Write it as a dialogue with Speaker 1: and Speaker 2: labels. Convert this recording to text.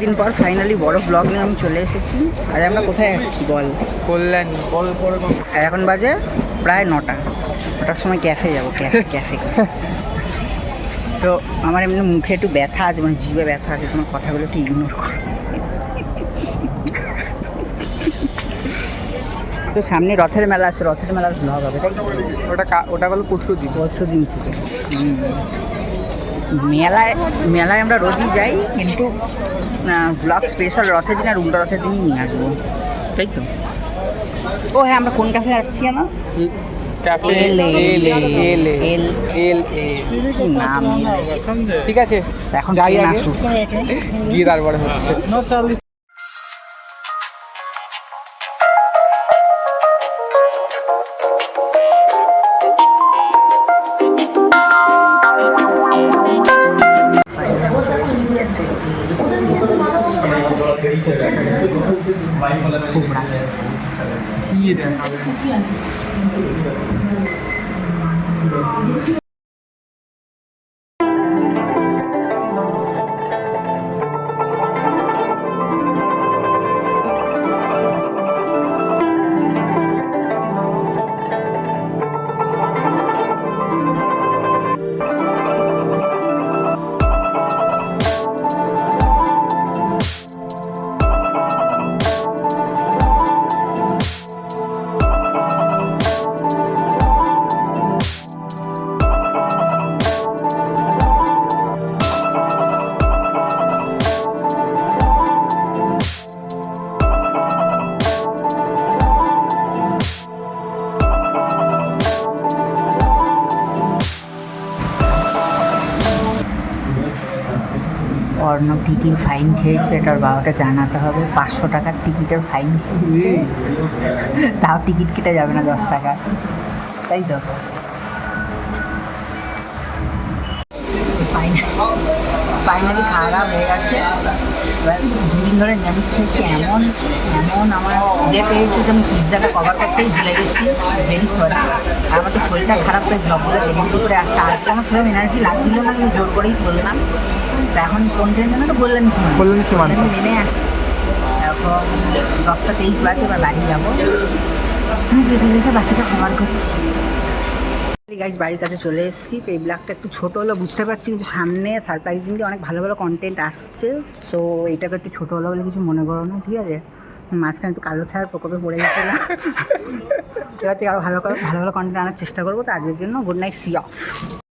Speaker 1: দিন পর ফাইনালি বড় ব্লগ নিয়ে আমি চলে এসেছি। আজ আমরা কোথায় যাচ্ছি বল?
Speaker 2: কল্যাণী বল পরে
Speaker 1: আর এখন বাজে প্রায় 9টার সময় ক্যাফে যাবো। ক্যাফে তো আমার এমনি মুখে একটু ব্যথা আছে, মানে জিভে ব্যথা আছে, তোমার কথাগুলো একটু ইগনোর করো। তো সামনে রথের মেলা আছে, রথের মেলার ব্লগ হবে তাই।
Speaker 2: ওটা হলো পরশু
Speaker 1: দিন থেকে মেলায় আমরা রোজই যাই, কিন্তু ব্লগ স্পেশাল রথের দিন আর উল্টো রথের দিনই নিয়ে আসবো, তাই তো। ও হ্যাঁ, আমরা কোন ক্যাফে যাচ্ছি না? নাম
Speaker 2: ঠিক আছে,
Speaker 1: এখন যাই আসুক
Speaker 2: গিয়ে তারপরে হচ্ছে।
Speaker 1: অর্ণব টিকিট ফাইন খেয়েছে, এটার বাবাকে জানাতে হবে। 500 টাকার টিকিটের ফাইন খেয়েছে, তাও টিকিট কেটে যাবে না 10 টাকা, তাই তো। ফাইনালি খাওয়া দাওয়া হয়ে গেছে। এবার 2 দিন ধরে নিরামিষ খেয়েছি, এমন আমার খিদে পেয়েছে যে আমি পিৎজাটা কভার করতেই ভুলে গেছি। Very sorry. আর আমার তো শরীরটা খারাপ, তাই ব্লগগুলো দেরি করে আসছে। আজকে আমার সেরকম এনার্জি লাগছিল না, কিন্তু জোর করেই করলাম। তো এখন কোন ট্রেন জানো তো? কল্যাণী সীমান্ত নেমে আছে। এখন 10টা 23 বাজে, এবার বাড়ি যাবো। যেতে যেতে বাকিটা কভার করছি। গাইজ বাড়ির কাছে চলে এসেছি। তো এই ব্লগটা একটু ছোটো হলো বুঝতে পারছি, কিন্তু সামনে সারপ্রাইজিংলি অনেক ভালো ভালো কন্টেন্ট আসছে। সো এইটাকে একটু ছোটো হলো বলে কিছু মনে করো না, ঠিক আছে। মাঝখানে একটু কালো ছায়ার প্রকোপে পড়ে গেছিলাম। এবার থেকে আরও ভালো ভালো কন্টেন্ট আনার চেষ্টা করবো। তো আজকের জন্য গুড নাইট, সি অফ।